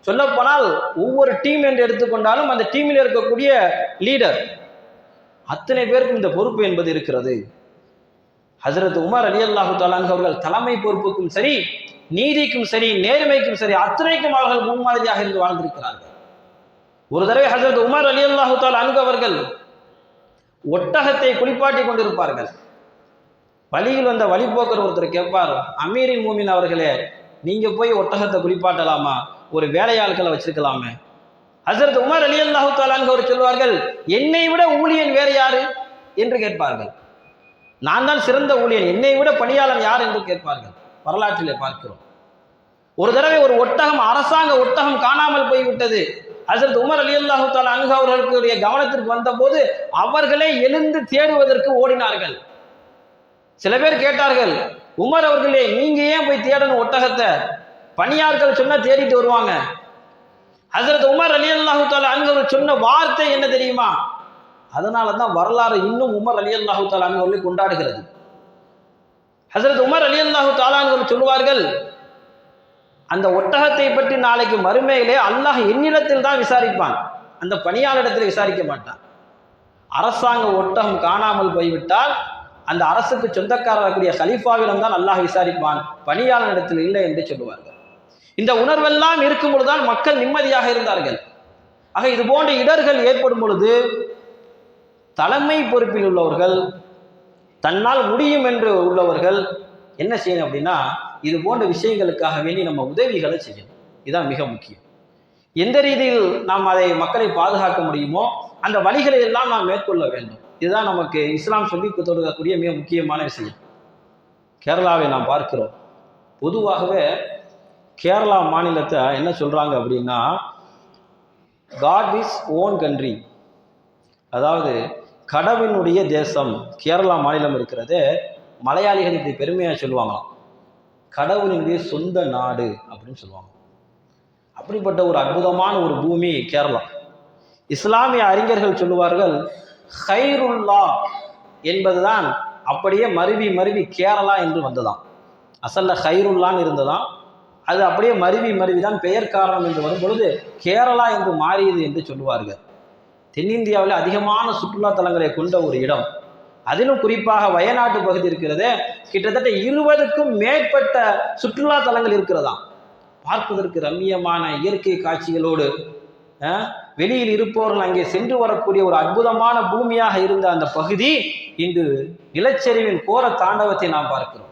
சொல்லப்போனால் ஒவ்வொரு டீம் என்று எடுத்துக்கொண்டாலும் அந்த டீமில் இருக்கக்கூடிய லீடர் அத்தனை பேருக்கும் இந்த பொறுப்பு என்பது இருக்கிறது. ஹஸரத் உமர் ரலியல்லாஹு தஆலா அன்ஹு அவர்கள் தலைமை பொறுப்புக்கும் சரி, நீதிக்கும் சரி, நேர்மைக்கும் சரி, அத்தனைக்கும் அவர்கள் முன்மாதிரியாக இருந்து வாழ்ந்திருக்கிறார்கள். ஒரு தடவை ஹஸரத் உமர் ரலியல்லாஹு தஆலா அன்ஹு அவர்கள் ஒட்டகத்தை குளிப்பாட்டி கொண்டிருப்பார்கள். வழியில் வந்த வழிபோக்கர் ஒருத்தர் கேட்பார், அமீரின் மூமின் அவர்களே, நீங்க போய் ஒட்டகத்தை குளிப்பாட்டலாமா? ஒரு வேலையாட்களை வச்சிருக்கலாமே. ஹஸரத் உமர் ரலியல்லாஹு தஆலா அன்ஹு அவர் சொல்வார்கள், என்னை விட ஊழியன் வேறு யாரு என்று கேட்பார்கள். நான் தான் சிறந்த ஊழியன், என்னை விட பணியாளன் யார் என்று கேட்பார்கள். வரலாற்றிலே பார்க்கிறோம். ஒரு தடவை ஒரு ஒட்டகம், அரசாங்க ஒட்டகம் காணாமல் போய்விட்டது. ஹஸரத் உமர் ரலியல்லாஹு தஆலா அன்ஹு அவர்களுடைய கவனத்திற்கு வந்தபோது அவர்களே எழுந்து தேடுவதற்கு ஓடினார்கள். சில பேர் கேட்டார்கள், உமர் அவர்களே நீங்க ஏன் போய் தேடணும் ஒட்டகத்தை? பணியாட்கள் சொன்னா தேடிட்டு வருவாங்க. ஹஸரத் உமர் ரலியல்லாஹு தஆலா அன்ஹு அவர்கள் சொன்ன வார்த்தை என்ன தெரியுமா? அதனால தான் வரலாறு இன்னும் உமர் ரலியல்லாஹு தஆலா அன்ஹு அவர்களை கொண்டாடுகிறது. ஹஸரத் உமர் ரலியல்லாஹு தஆலா அன்ஹு அவர்கள் சொல்வார்கள், அந்த ஒட்டகத்தை பற்றி நாளைக்கு மறுமையிலே அல்லாஹ் என்னிடத்தில் தான் விசாரிப்பான், அந்த பணியாளரிடத்தில் விசாரிக்க மாட்டான். அரசாங்க ஒட்டகம் காணாமல் போய்விட்டால் அந்த அரசுக்கு சொந்தக்காரக்கூடிய கலீஃபாவிடம் தான் அல்லாஹ் விசாரிப்பான், பணியாளரிடத்தில் இல்லை என்று சொல்லுவார்கள். இந்த உணர்வெல்லாம் இருக்கும் பொழுதுதான் மக்கள் நிம்மதியாக இருந்தார்கள். ஆக இது போன்ற இடர்கள் ஏற்படும் பொழுது தலைமை பொறுப்பில் உள்ளவர்கள், தன்னால் முடியும் என்று உள்ளவர்கள் என்ன செய்யணும் அப்படின்னா, இது போன்ற விஷயங்களுக்காக வேண்டி நம்ம உதவிகளை செய்யணும். இதுதான் மிக முக்கியம். எந்த ரீதியில் நாம் அதை மக்களை பாதுகாக்க முடியுமோ அந்த வழிகளை எல்லாம் நாம் மேற்கொள்ள வேண்டும். இதுதான் நமக்கு இஸ்லாம் சொல்லி தொடங்கக்கூடிய மிக முக்கியமான விஷயம். கேரளாவை நாம் பார்க்கிறோம். பொதுவாகவே கேரளா மாநிலத்தை என்ன சொல்றாங்க அப்படின்னா, காட் இஸ் ஓன் கண்ட்ரி, அதாவது கடவுளுடைய தேசம். கேரளா மாநிலம் இருக்கிறது, மலையாளிகள் இப்படி பெருமையாக சொல்லுவாங்களாம், கடவுளினுடைய சொந்த நாடு அப்படின்னு சொல்லுவாங்க. அப்படிப்பட்ட ஒரு அற்புதமான ஒரு பூமி கேரளா. இஸ்லாமிய அறிஞர்கள் சொல்லுவார்கள், ஹைருல்லா என்பதுதான் அப்படியே மருவி மருவி கேரளா என்று வந்ததாம். அசல்ல ஹைருல்லான்னு இருந்ததாம், அது அப்படியே மருவி மருவிதான் பெயர் காரணம் என்று வரும் பொழுது கேரளா என்று மாறியது என்று சொல்லுவார்கள். தென்னிந்தியாவில் அதிகமான சுற்றுலா தலங்களை கொண்ட ஒரு இடம், அதிலும் குறிப்பாக வயநாட்டு பகுதி இருக்கிறது. கிட்டத்தட்ட 20க்கும் மேற்பட்ட சுற்றுலா தலங்கள் இருக்கிறதாம். பார்ப்பதற்கு ரம்மியமான இயற்கை காட்சிகளோடு வெளியில் இருப்பவர்கள் அங்கே சென்று வரக்கூடிய ஒரு அற்புதமான பூமியாக இருந்த அந்த பகுதி இன்று நிலச்சரிவின் கோர தாண்டவத்தை நாம் பார்க்கிறோம்.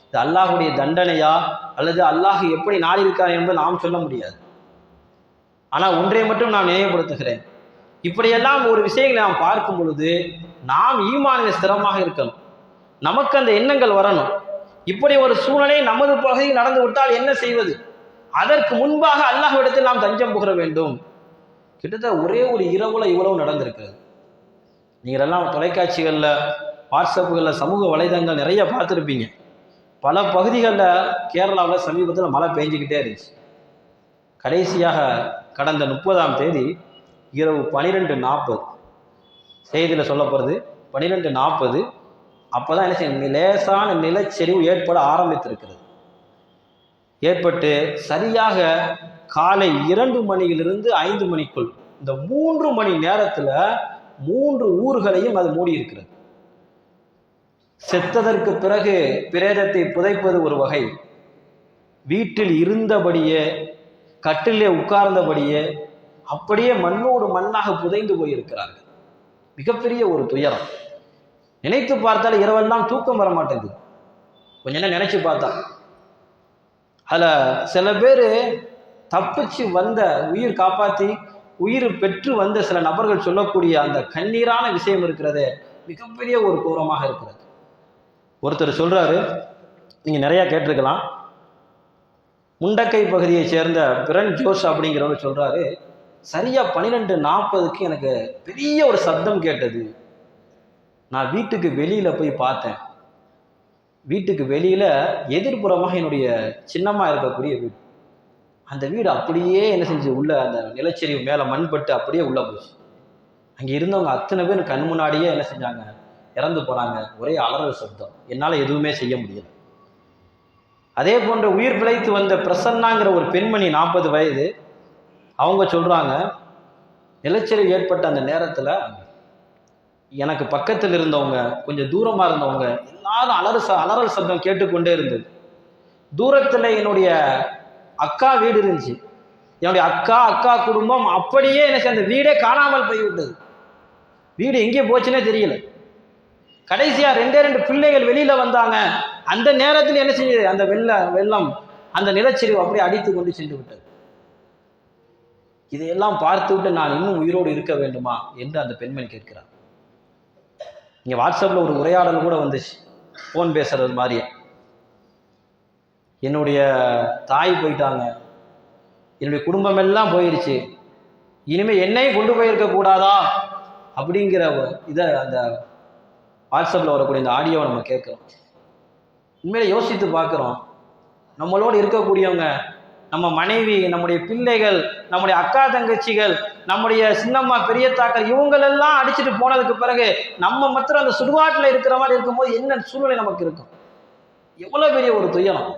இது அல்லாஹுடைய தண்டனையா அல்லது அல்லாஹ் எப்படி நாடியிருக்கார் என்பது நாம் சொல்ல முடியாது. ஆனால் ஒன்றை மட்டும் நான் நினைவுபடுத்துகிறேன், இப்படியெல்லாம் ஒரு விஷயங்களை நாம் பார்க்கும் பொழுது நாம் ஈமானில் ஸ்திரமாக இருக்கணும், நமக்கு அந்த எண்ணங்கள் வரணும். இப்படி ஒரு சூழ்நிலை நமது பகுதியில் நடந்து விட்டால் என்ன செய்வது? அதற்கு முன்பாக அல்லாஹ்விடத்தில் நாம் தஞ்சம் புகழ வேண்டும். கிட்டத்தட்ட ஒரே ஒரு இரவுல இவ்வளவு நடந்திருக்கிறது. நீங்கள் எல்லாம் தொலைக்காட்சிகளில், வாட்ஸ்அப்புகளில், சமூக வலைதளங்கள் நிறைய பார்த்துருப்பீங்க. பல பகுதிகளில் கேரளாவில் சமீபத்தில் மழை பெஞ்சிக்கிட்டே இருந்துச்சு. கடைசியாக கடந்த 30ஆம் தேதி இரவு 12:40 செய்தியில் சொல்லப்படுறது, 12:40 அப்போதான் என்ன செய்யும், லேசான நிலச்சரிவு ஏற்பட ஆரம்பித்திருக்கிறது. ஏற்பட்டு சரியாக காலை 2 மணியிலிருந்து 5 மணிக்குள் இந்த 3 மணி நேரத்தில் 3 ஊர்களையும் அது மூடி இருக்கிறது. செத்ததற்கு பிறகு பிரேதத்தை புதைப்பது ஒரு வகை, வீட்டில் இருந்தபடியே கட்டிலே உட்கார்ந்தபடியே அப்படியே மண்ணோடு மண்ணாக புதைந்து போயிருக்கிறார்கள். மிகப்பெரிய ஒரு துயரம். நினைத்து பார்த்தால் இரவெல்லாம் தூக்கம் வர மாட்டேங்குது. கொஞ்ச நேரம் நினைச்சு பார்த்தா அதில் சில பேர் தப்பிச்சு வந்த, உயிர் காப்பாற்றி உயிர் பெற்று வந்த சில நபர்கள் சொல்லக்கூடிய அந்த கண்ணீரான விஷயம் இருக்கிறது, மிகப்பெரிய ஒரு கோரமாக இருக்கிறது. ஒருத்தர் சொல்றாரு, நீங்க நிறைய கேட்டிருக்கலாம், முண்டக்கை பகுதியை சேர்ந்த பிரன் ஜோஷ் அப்படிங்கிறவர் சொல்றாரு, சரியா 12:40 எனக்கு பெரிய ஒரு சப்தம் கேட்டது. நான் வீட்டுக்கு வெளியில போய் பார்த்தேன். வீட்டுக்கு வெளியில எதிர்ப்புறமாக என்னுடைய சின்னம்மா இருக்கக்கூடிய வீடு, அந்த வீடு அப்படியே என்ன செஞ்சு உள்ள அந்த நிலச்சரிவு மேல மண்பட்டு அப்படியே உள்ள போச்சு. அங்க இருந்தவங்க அத்தனை பேர் கண் முன்னாடியே என்ன செஞ்சாங்க, இறந்து போனாங்க. ஒரே அலறல் சப்தம், என்னால எதுவுமே செய்ய முடியல. அதே போன்ற உயிர் பிழைத்து வந்த பிரசன்னாங்கிற ஒரு பெண்மணி 40 வயது, அவங்க சொல்றாங்க, நிலச்சரிவு ஏற்பட்ட அந்த நேரத்துல எனக்கு பக்கத்தில் இருந்தவங்க, கொஞ்சம் தூரமா இருந்தவங்க எல்லாரும் அலறல் சப்தம் கேட்டுக்கொண்டே இருந்தது. தூரத்துல என்னுடைய அக்கா வீடு இருந்துச்சு. என்னுடைய அக்கா குடும்பம் அப்படியே என்ன, அந்த வீடே காணாமல் போய்விட்டது. வீடு எங்கே போச்சுன்னே தெரியல. கடைசியா 2 பிள்ளைகள் வெளியில வந்தாங்க. அந்த நேரத்தில் என்ன செஞ்சது, அந்த வெள்ளம் அந்த நிலச்சரிவு அப்படியே அடித்து கொண்டு சென்று விட்டது. இதையெல்லாம் பார்த்து விட்டு நான் இன்னும் உயிரோடு இருக்க வேண்டுமா என்று அந்த பெண்மணி கேட்கிறார். இங்கே வாட்ஸ்அப்பில் ஒரு உரையாடல் கூட வந்துச்சு, ஃபோன் பேசுறது மாதிரியே. என்னுடைய தாய் போயிட்டாங்க, என்னுடைய குடும்பம் எல்லாம் போயிடுச்சு, இனிமேல் என்னையும் கொண்டு போயிருக்க கூடாதா அப்படிங்கிற இதை அந்த வாட்ஸ்அப்பில் வரக்கூடிய இந்த ஆடியோவை நம்ம கேட்குறோம். உண்மையில யோசித்து பார்க்குறோம், நம்மளோடு இருக்கக்கூடியவங்க, நம்ம மனைவி, நம்முடைய பிள்ளைகள், நம்முடைய அக்கா தங்கச்சிகள், நம்முடைய சின்னம்மா பெரியத்தாக்கள், இவங்களெல்லாம் அடிச்சுட்டு போனதுக்கு பிறகு நம்ம மாத்திரம் அந்த சுடுகாட்டில் இருக்கிற மாதிரி இருக்கும்போது என்ன சூழ்நிலை நமக்கு இருக்கும்? எவ்வளோ பெரிய ஒரு துயரம்.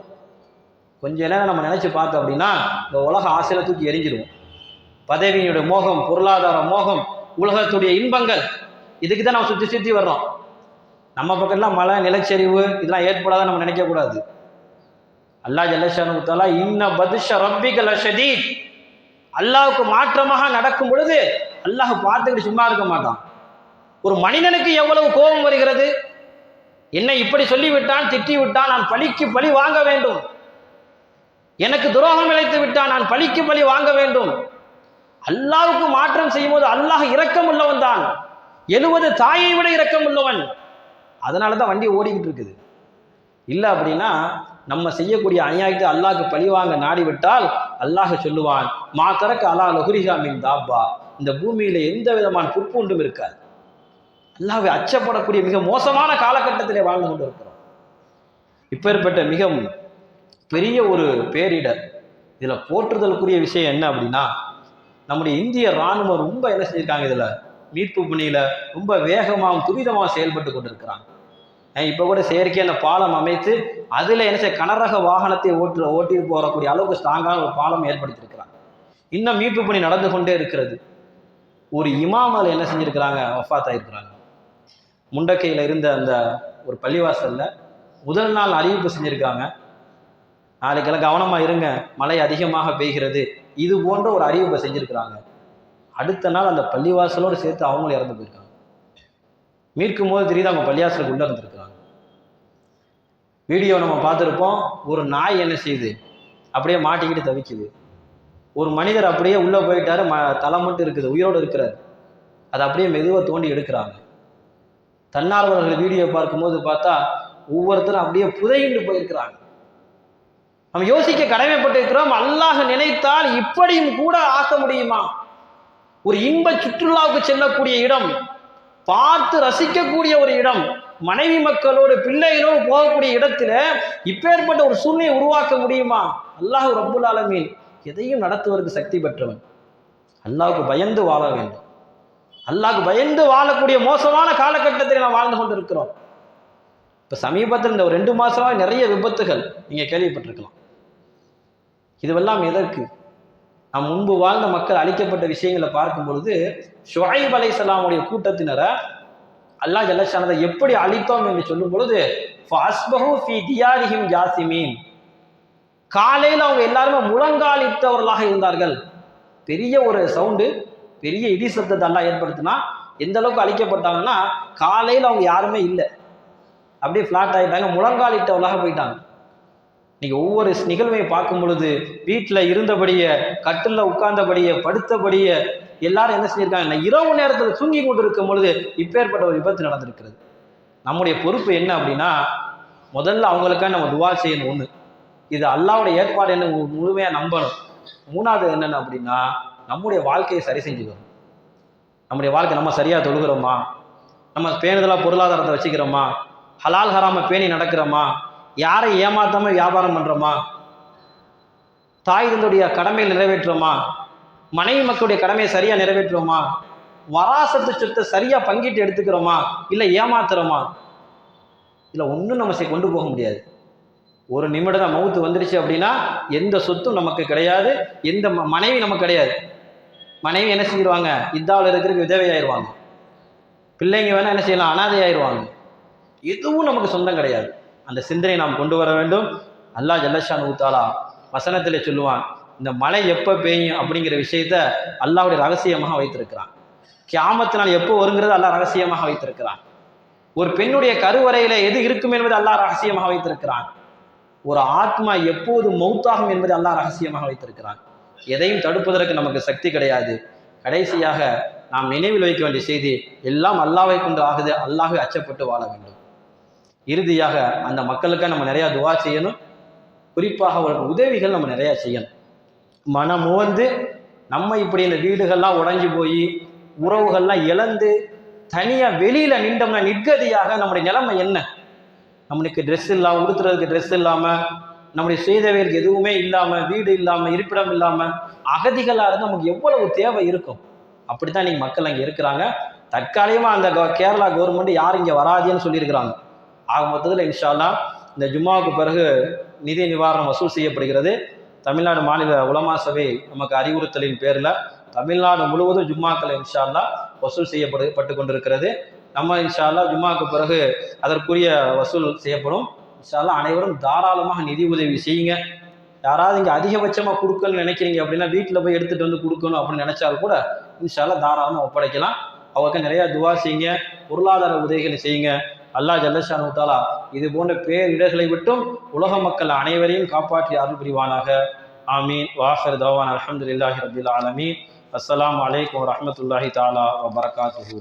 கொஞ்ச நேரம் நம்ம நினைச்சு பார்த்தோம் அப்படின்னா இந்த உலக ஆசையில தூக்கி எரிஞ்சிருவோம். பதவியுடைய மோகம், பொருளாதார மோகம், உலகத்துடைய இன்பங்கள், இதுக்கு தான் நம்ம சுற்றி சுற்றி வர்றோம். நம்ம பக்கம்லாம் மழை, நிலச்சரிவு இதெல்லாம் ஏற்படாத நம்ம நினைக்க கூடாது. அல்லாஹ் ஜல்லஷானு தஆலா இன்ன பத்ஷ ரப்பிக லஷதீத், அல்லாஹ்வுக்கு மாற்றமாக நடக்கும் பொழுது அல்லாஹ் பார்த்துக்கிட்டு சும்மா இருக்க மாட்டான். ஒரு மனிதனுக்கு எவ்வளவு கோபம் வருகிறது, என்னை இப்படி சொல்லிவிட்டான், திட்டி விட்டான், நான் பழிக்கு பழி வாங்க வேண்டும், எனக்கு துரோகம் இழைத்து விட்டான், நான் பழிக்கு பழி வாங்க வேண்டும். அல்லாஹ்வுக்கு மாற்றம் செய்யும் போது அல்லாஹ் இரக்கம் உள்ளவன் தான், 70 தாயை விட இரக்கம் உள்ளவன். அதனால தான் வண்டி ஓடிக்கிட்டு இருக்குது. இல்லை அப்படின்னா நம்ம செய்யக்கூடிய அநியாயத்தை அல்லாஹ்க்கு பழிவாங்க நாடிவிட்டால் அல்லாஹ் சொல்லுவான், மா தரக்க அலா லஹுரிஹா மின் தாப்பா, இந்த பூமியில எந்த விதமான புற்பூண்டும் இருக்காது. அல்லாஹ்வை அச்சப்படக்கூடிய மிக மோசமான காலகட்டத்திலே வாழ்ந்து கொண்டு இருக்கிறோம். இப்பேற்பட்ட மிக பெரிய ஒரு பேரிடர். இதுல போற்றுதலுக்குரிய விஷயம் என்ன அப்படின்னா, நம்முடைய இந்திய ராணுவம் ரொம்ப என்ன செஞ்சிருக்காங்க, இதுல மீட்பு பணியில ரொம்ப வேகமாகவும் துரிதமாக செயல்பட்டு கொண்டிருக்கிறாங்க. இப்போ கூட செயற்கை அந்த பாலம் அமைத்து அதில் என்ன செய்ய கனரக வாகனத்தை ஓட்டி போகக்கூடிய அளவுக்கு ஸ்ட்ராங்கான ஒரு பாலம் ஏற்படுத்தியிருக்கிறாங்க. இன்னும் மீட்பு பணி நடந்து கொண்டே இருக்கிறது. ஒரு இமாமல் என்ன செஞ்சிருக்கிறாங்க, வஃபாத் ஆகிருக்கிறாங்க. முண்டக்கையில் இருந்த அந்த ஒரு பள்ளிவாசல்ல முதல் நாள் அறிவிப்பு செஞ்சிருக்காங்க, நாளைக்கெல்லாம் கவனமாக இருங்க, மழை அதிகமாக பெய்கிறது, இது போன்ற ஒரு அறிவிப்பை செஞ்சிருக்கிறாங்க. அடுத்த நாள் அந்த பள்ளிவாசலோடு சேர்த்து அவங்களும் இறந்து போயிருக்காங்க. மீட்கும் போது தெரியுது அவங்க பள்ளிவாசலுக்கு உள்ள இருந்திருக்கிறாங்க. வீடியோ நம்ம பார்த்துருப்போம். ஒரு நாய் என்ன செய்யுது, அப்படியே மாட்டிக்கிட்டு தவிக்குது. ஒரு மனிதர் அப்படியே உள்ள போயிட்டாரு, தலை மட்டும் இருக்குது, உயிரோடு இருக்கிறார். அதை அப்படியே மெதுவாக தோண்டி எடுக்கிறாங்க. தன்னார்வலர்கள் வீடியோ பார்க்கும்போது பார்த்தா ஒவ்வொருத்தரும் அப்படியே புதையிட்டு போயிருக்கிறாங்க. நம்ம யோசிக்க கடமைப்பட்டிருக்கிறோம், அல்லாஹ் நினைத்தால் இப்படியும் கூட ஆக்க முடியுமா? ஒரு இன்ப சுற்றுலாவுக்கு செல்லக்கூடிய இடம், பார்த்து ரசிக்கக்கூடிய ஒரு இடம், மனைவி மக்களோடு பிள்ளைகளோடு போகக்கூடிய இடத்துல இப்பேற்பட்ட ஒரு சூழ்நிலையை உருவாக்க முடியுமா? அல்லாஹ் ரப்புல் ஆலமீன் எதையும் நடத்துவதற்கு சக்தி பெற்றவன். அல்லாஹ்வுக்கு பயந்து வாழ வேண்டும். அல்லாஹ்வுக்கு பயந்து வாழக்கூடிய மோசமான காலகட்டத்தில் நாம் வாழ்ந்து கொண்டு இருக்கிறோம். இப்ப சமீபத்தில் இந்த ஒரு 2 மாசமா நிறைய விபத்துகள் நீங்க கேள்விப்பட்டிருக்கலாம். இதுவெல்லாம் எதற்கு? நாம் முன்பு வாழ்ந்த மக்கள் அழிக்கப்பட்ட விஷயங்களை பார்க்கும் பொழுது ஷுஐப் அலைஹிஸ்ஸலாமுடைய கூட்டத்தினரை அல்லாஹ் ஜல்லஷானதை எப்படி அழித்தோம் என்று சொல்லும் பொழுது ஃபஅஸ்பஹு ஃபீ தியாரிஹிம் ஜாசிமீன், காலையில் அவங்க எல்லாருமே முழங்காலிட்டவர்களாக இருந்தார்கள். பெரிய ஒரு சவுண்டு, பெரிய இடி சத்தத்தை அல்லாஹ் ஏற்படுத்தினா எந்த அளவுக்கு அழிக்கப்பட்டாங்கன்னா, காலையில் அவங்க யாருமே இல்லை, அப்படியே ஃப்ளாட் ஆகிட்டாங்க, முழங்காலிட்டவர்களாக போயிட்டாங்க. இன்னைக்கு ஒவ்வொரு நிகழ்வையும் பார்க்கும் பொழுது வீட்டில் இருந்தபடியே, கட்டில் உட்கார்ந்தபடியே, படுத்தபடியே எல்லாரும் என்ன செஞ்சிருக்காங்க, இரவு நேரத்தில் தூங்கி கொண்டு இருக்கும் பொழுது இப்பேற்பட்ட ஒரு விபத்து நடந்திருக்கிறது. நம்முடைய பொறுப்பு என்ன அப்படின்னா, முதல்ல அவங்களுக்காக நம்ம துவா செய்யணும். ஒன்று, இது அல்லாஹ்வுடைய ஏற்பாடு என்ன முழுமையாக நம்பணும். மூணாவது என்னென்ன அப்படின்னா, நம்முடைய வாழ்க்கையை சரி செஞ்சுக்கணும். நம்முடைய வாழ்க்கை நம்ம சரியாக தொழுகிறோமா, நம்ம பேணுதலாக பொருளாதாரத்தை வச்சுக்கிறோமா, ஹலால் ஹராம பேணி நடக்கிறோமா, யாரை ஏமாத்தாம வியாபாரம் பண்றோமா, தாய் தந்தையுடைய கடமையை நிறைவேற்றுறோமா, மனைவி மக்களுடைய கடமையை சரியா நிறைவேற்றுறோமா, வராசத்து சொத்தை சரியா பங்கிட்டு எடுத்துக்கிறோமா, இல்லை ஏமாத்துறோமா? இல்லை ஒன்றும் நம்ம கொண்டு போக முடியாது. ஒரு நிமிடம் தான் மவுத்து வந்துருச்சு அப்படின்னா எந்த சொத்தும் நமக்கு கிடையாது, எந்த மனைவி நமக்கு கிடையாது. மனைவி என்ன செஞ்சிருவாங்க, இதாவில் இருக்கிறதுக்கு விதவையாயிருவாங்க. பிள்ளைங்க வேணா என்ன செய்யலாம், அனாதை ஆயிடுவாங்க. எதுவும் நமக்கு சொந்தம் கிடையாது. அந்த சிந்தனை நாம் கொண்டு வர வேண்டும். அல்லாஹ் ஜல்லஷானு தஆலா வசனத்திலே சொல்லுவான், இந்த மழை எப்போ பெய்யும் அப்படிங்கிற விஷயத்த அல்லாஹ்வுடைய ரகசியமாக வைத்திருக்கிறான். கியாமத்து நாள் எப்போ வருங்கிறது அல்லாஹ் ரகசியமாக வைத்திருக்கிறான். ஒரு பெண்ணுடைய கருவறையில எது இருக்கும் என்பது அல்லாஹ் ரகசியமாக வைத்திருக்கிறான். ஒரு ஆத்மா எப்போது மௌத்தாகும் என்பதை அல்லாஹ் ரகசியமாக வைத்திருக்கிறான். எதையும் தடுப்பதற்கு நமக்கு சக்தி கிடையாது. கடைசியாக நாம் நினைவில் வைக்க வேண்டிய செய்தி, எல்லாம் அல்லாஹ்வை கொண்டு ஆகுது, அல்லாஹ்வை அச்சப்பட்டு வாழ வேண்டும். இறுதியாக அந்த மக்களுக்கு நம்ம நிறையா துவா செய்யணும். குறிப்பாக அவர்களுக்கு உதவிகள் நம்ம நிறையா செய்யணும். மனம் வந்து நம்ம இப்படி இந்த வீடுகள்லாம் உடைஞ்சு போய் உறவுகள்லாம் இழந்து தனியாக வெளியில் நின்றோம்னா நிர்கதியாக நம்முடைய நிலைமை என்ன? நம்மளுக்கு ட்ரெஸ் இல்லாமல், உடுத்துறதுக்கு ட்ரெஸ் இல்லாமல், நம்முடைய செய்தவைகளுக்கு எதுவுமே இல்லாமல், வீடு இல்லாமல், இருப்பிடம் இல்லாமல் அகதிகளாக இருந்து நமக்கு எவ்வளவு தேவை இருக்கும். அப்படித்தான் இன்னைக்கு மக்கள் அங்கே இருக்கிறாங்க. தற்காலிகமாக அந்த கேரளா கவர்மெண்ட் யாரும் இங்கே வராதேன்னு சொல்லியிருக்கிறாங்க. ஆக மொத்தத்தில் இன்ஷா அல்லாஹ் இந்த ஜும்மாவுக்கு பிறகு நிதி நிவாரணம் வசூல் செய்யப்படுகிறது. தமிழ்நாடு மாநில உலமா சபை நமக்கு அறிவுறுத்தலின் பேரில் தமிழ்நாடு முழுவதும் ஜும்மாக்களை இன்ஷா அல்லாஹ் வசூல் செய்யப்பட்டு கொண்டிருக்கிறது. நம்ம இன்ஷா அல்லாஹ் ஜும்மாவுக்கு பிறகு அதற்குரிய வசூல் செய்யப்படும். இன்ஷா அல்லாஹ் அனைவரும் தாராளமாக நிதி உதவி செய்யுங்க. யாராவது இங்கே அதிகபட்சமாக கொடுக்கணும்னு நினைக்கிறீங்க அப்படின்னா வீட்டில் போய் எடுத்துகிட்டு வந்து கொடுக்கணும் அப்படின்னு நினைச்சாலும் கூட இன்ஷா அல்லாஹ் தாராளமாக ஒப்படைக்கலாம். அவருக்கு நிறையா துவா செய்யுங்க, பொருளாதார உதவிகளை செய்யுங்க. அல்லாஹ் ஜல்லஷானு தஆலா இது போன்ற பேரிடர்களை விட்டும் உலக மக்கள் அனைவரையும் காப்பாற்றி அருள் புரிவானாக. ஆமீன். வாஹிர் தவான் அல்ஹம்துலில்லாஹி ரப்பில் ஆலமீன். அஸ்ஸலாமு அலைக்கும் வரஹ்மத்துல்லாஹி தஆலா வபரகாத்துஹு.